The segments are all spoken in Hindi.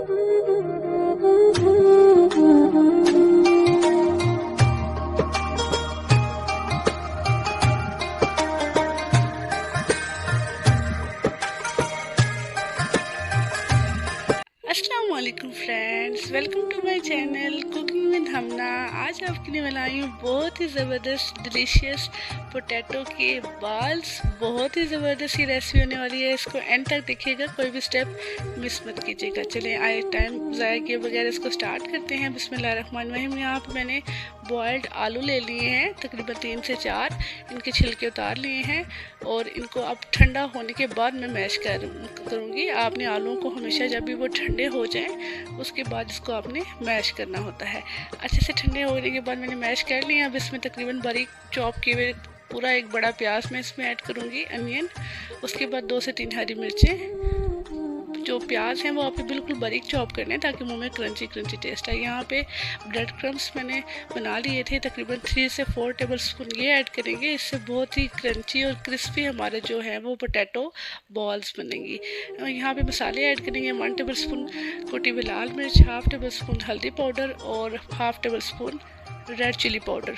अस्सलाम वालेकुम friends, welcome to my channel cooking with Hamna. आज आपके लिए बनाई हूँ बहुत ही ज़बरदस्त डिलीशियस पोटैटो के बाल्स। बहुत ही ज़बरदस्त ये रेसिपी होने वाली है, इसको एंड तक देखिएगा, कोई भी स्टेप मिस मत कीजिएगा। चलिए आए टाइम ज़ाया किए बगैर इसको स्टार्ट करते हैं। बिस्मिल्लाहिर्रहमानिर्रहीम। यहाँ पर मैंने बॉयल्ड आलू ले लिए हैं, तकरीबन 3 से 4। इनके छिलके उतार लिए हैं और इनको अब ठंडा होने के बाद मैं मैश करूँगी। आपने आलूओं को हमेशा जब भी वो ठंडे हो जाएं उसके बाद इसको आपने मैश करना होता है। अच्छे से ठंडे होने के बाद मैंने मैश कर लिया। अब इसमें तकरीबन बारीक चॉप किए हुए पूरा एक बड़ा प्याज मैं इसमें ऐड करूँगी, अनियन। उसके बाद 2 से 3 हरी मिर्चें। जो प्याज हैं वो आपको बिल्कुल बारीक चॉप करने हैं ताकि मुंह में क्रंची क्रंची टेस्ट आए। यहाँ पे ब्रेड क्रम्स मैंने बना लिए थे, तकरीबन 3 से 4 टेबल स्पून ये ऐड करेंगे। इससे बहुत ही क्रंची और क्रिस्पी हमारे जो है वो पोटैटो बॉल्स बनेंगी। यहाँ पे मसाले ऐड करेंगे। 1 टेबल स्पून कुटी हुई लाल मिर्च, 1/2 टेबल स्पून हल्दी पाउडर और 1/2 tablespoon red chilli powder.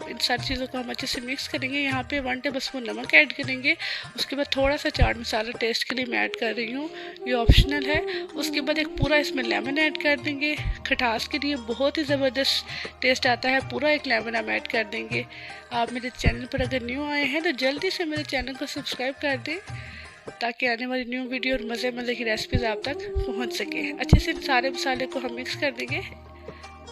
इन सारी चीज़ों को हम अच्छे से मिक्स करेंगे। यहाँ पे 1 टेबल स्पून नमक ऐड करेंगे। उसके बाद थोड़ा सा चाट मसाला टेस्ट के लिए मैं ऐड कर रही हूँ, ये ऑप्शनल है। उसके बाद एक पूरा इसमें लेमन ऐड कर देंगे, खटास के लिए बहुत ही ज़बरदस्त टेस्ट आता है। पूरा एक लेमन हम ऐड कर देंगे। आप मेरे चैनल पर अगर न्यू आए हैं तो जल्दी से मेरे चैनल को सब्सक्राइब कर दें ताकि आने वाली न्यू वीडियो और मज़े की रेसिपीज़ आप तक पहुँच सके। अच्छे से सारे मसाले को हम मिक्स कर देंगे।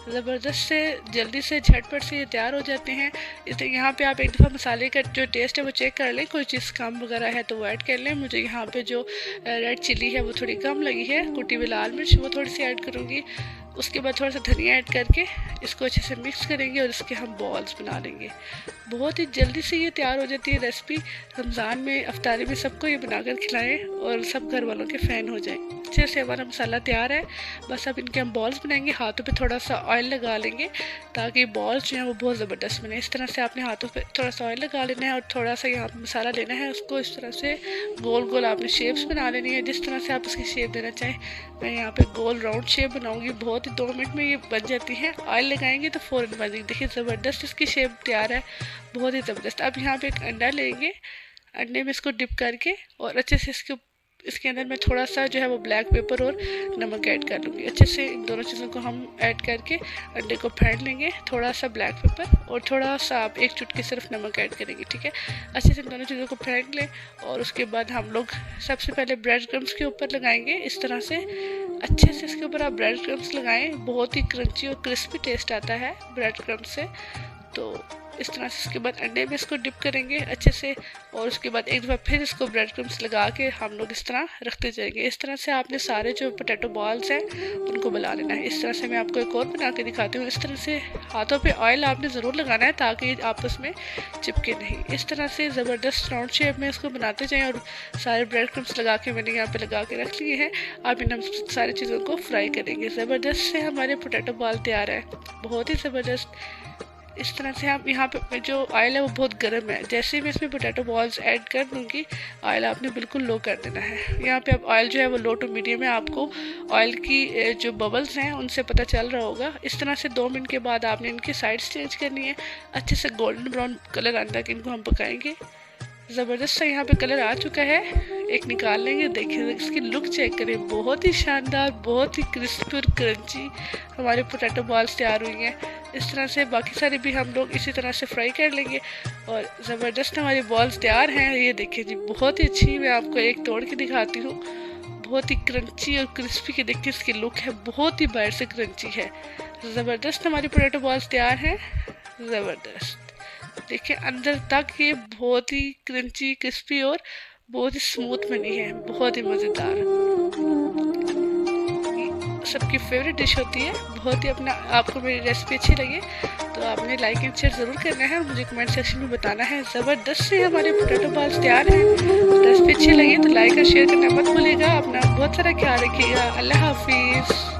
ज़बरदस्त से जल्दी से झटपट से ये तैयार हो जाते हैं। इसलिए यहाँ पे आप एक दफ़ा मसाले का जो टेस्ट है वो चेक कर लें, कोई चीज़ कम वगैरह है तो वो ऐड कर लें। मुझे यहाँ पे जो रेड चिली है वो थोड़ी कम लगी है, कुटी हुई लाल मिर्च वो थोड़ी सी ऐड करूँगी। उसके बाद थोड़ा सा धनिया ऐड करके इसको अच्छे से मिक्स करेंगे और इसके हम बॉल्स बना लेंगे। बहुत ही जल्दी से ये तैयार हो जाती है रेसिपी। रमज़ान में अफ्तारी में सबको ये बनाकर खिलाएं और सब घर वालों के फ़ैन हो जाएं। अच्छे से हमारा मसाला तैयार है, बस अब इनके हम बॉल्स बनाएंगे। हाथों पे थोड़ा सा ऑयल लगा लेंगे ताकि बॉल्स जो हैं वो बहुत ज़बरदस्त बने। इस तरह से आपने हाथों पे थोड़ा सा ऑयल लगा लेना है और थोड़ा सा यहाँ पे मसाला लेना है, उसको इस तरह से गोल गोल आपने शेप्स बना लेनी है, जिस तरह से आप इसकी शेप देना चाहें। मैं यहाँ पे गोल राउंड शेप बनाऊंगी। बहुत ही 2 मिनट में ये बन जाती है। ऑयल लगाएंगे तो फ़ौरन बन जाएगी। देखिए ज़बरदस्त इसकी शेप तैयार है, बहुत ही ज़बरदस्त। अब यहाँ पे एक अंडा लेंगे, अंडे में इसको डिप करके और अच्छे से इसके अंदर मैं थोड़ा सा जो है वो ब्लैक पेपर और नमक ऐड कर लूँगी। अच्छे से इन दोनों चीज़ों को हम ऐड करके अंडे को फेंट लेंगे। थोड़ा सा ब्लैक पेपर और थोड़ा सा आप 1 चुटकी सिर्फ नमक ऐड करेंगे, ठीक है। अच्छे से इन दोनों चीज़ों को फेंट लें और उसके बाद हम लोग सबसे पहले ब्रेड क्रम्स के ऊपर लगाएंगे। इस तरह से अच्छे से इसके ऊपर आप ब्रेड क्रम्स लगाएं। बहुत ही क्रंची और क्रिस्पी टेस्ट आता है ब्रेड क्रम्स से। तो इस तरह से इसके बाद अंडे में इसको डिप करेंगे अच्छे से और उसके बाद एक दफ़ा फिर इसको ब्रेड क्रम्स लगा के हम लोग इस तरह रखते जाएंगे। इस तरह से आपने सारे जो पोटैटो बॉल्स हैं उनको बना लेना है। इस तरह से मैं आपको एक और बना के दिखाती हूँ। इस तरह से हाथों पे ऑयल आपने ज़रूर लगाना है ताकि आपस में चिपके नहीं। इस तरह से ज़बरदस्त राउंड शेप में इसको बनाते जाएँ और सारे ब्रेड क्रम्स लगा के मैंने यहाँ पर लगा के रख लिए हैं। आप इन सारी चीज़ों को फ्राई करेंगे। ज़बरदस्त से हमारे पोटैटो बॉल तैयार है, बहुत ही ज़बरदस्त। इस तरह से आप यहाँ पे जो ऑयल है वो बहुत गर्म है। जैसे ही मैं इसमें पोटैटो बॉल्स ऐड कर दूँगी ऑयल आपने बिल्कुल लो कर देना है। यहाँ पे अब ऑयल जो है वो लो टू मीडियम है। आपको ऑयल की जो बबल्स हैं उनसे पता चल रहा होगा। इस तरह से 2 मिनट के बाद आपने इनकी साइड्स चेंज करनी है। अच्छे से गोल्डन ब्राउन कलर आने तक इनको हम पकाएंगे। ज़बरदस्त सा यहाँ पे कलर आ चुका है, एक निकाल लेंगे। देखिए इसकी लुक चेक करें, बहुत ही शानदार, बहुत ही क्रिस्पी और क्रंची हमारे पोटैटो बॉल्स तैयार हुई हैं। इस तरह से बाकी सारे भी हम लोग इसी तरह से फ्राई कर लेंगे और ज़बरदस्त हमारी बॉल्स तैयार हैं। ये देखिए जी, बहुत ही अच्छी। मैं आपको एक तोड़ के दिखाती हूँ, बहुत ही क्रंची और क्रिस्पी की देखिए इसकी लुक है, बहुत ही बाहर से क्रंची है। ज़बरदस्त हमारी पोटैटो बॉल्स तैयार हैं, ज़बरदस्त। देखिए अंदर तक ये बहुत ही क्रंची क्रिस्पी और बहुत ही स्मूथ बनी है, बहुत ही मज़ेदार। सबकी फेवरेट डिश होती है। बहुत ही अपना आपको मेरी रेसिपी अच्छी लगी तो आपने लाइक एंड शेयर ज़रूर करना है और मुझे कमेंट सेक्शन में बताना है। ज़बरदस्त से हमारे पोटैटो बॉल्स तैयार हैं। रेसिपी अच्छी लगी तो लाइक और शेयर करना मत भूलिएगा। अपना बहुत सारा ख्याल रखिएगा। अल्लाह हाफिज़।